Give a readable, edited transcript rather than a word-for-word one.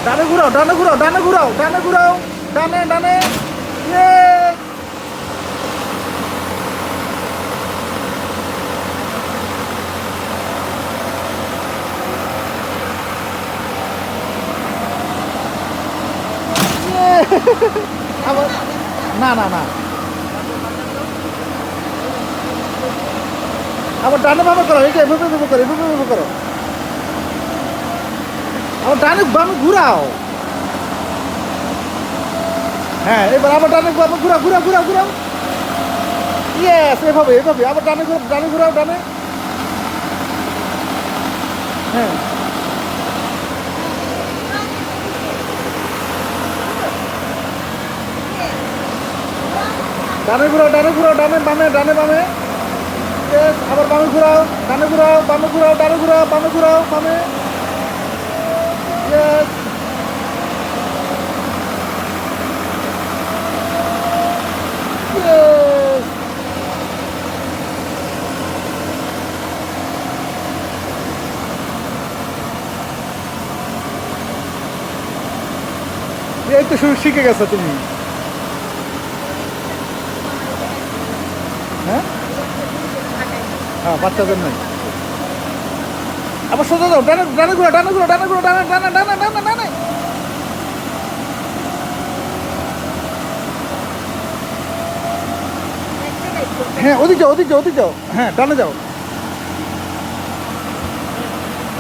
ডানে ঘুরাও, ডানে ঘুরাও, ডানে ঘুরাও, ডানে ঘুরাও, ডানে ডানে। ইয়ে! ইয়ে! আবার না না না, আবার ডানে বামে করো, এই যে এভাবে এভাবে করো, এভাবে এভাবে করো। আবার ডানে বামে ঘুরাও। হ্যাঁ, এবার আবার ডানে বামে ঘুরাও, ঘুরাও, ঘুরাও, ঘুরাও। ইয়েস, এভাবে এভাবে আবার ডানে ঘুরাও, ডানে ঘুরাও, ডানে। হ্যাঁ, ডানে ঘুরাও, ডানে ঘুরাও, ডানে বামে, ডানে বামে। ইয়েস, আবার বামে ঘুরাও, ডানে ঘুরাও, বামে ঘুরাও, ডানে ঘুরাও, বামে ঘুরাও, বামে। Yes, yes. এই তো শুরু শিখে গেছো তুমি। হ্যাঁ হ্যাঁ, বাচ্চাদের নাই। আবার সোজা যাও, ডানে ডানে ঘুরাও, ডানে ঘুরাও, ডানে ঘুরাও, ডানে ডানে ডানে ডানে ডানে। হ্যাঁ, ওদিক যাও, ওদিক যাও, ওদিক যাও। হ্যাঁ, ডানে যাও।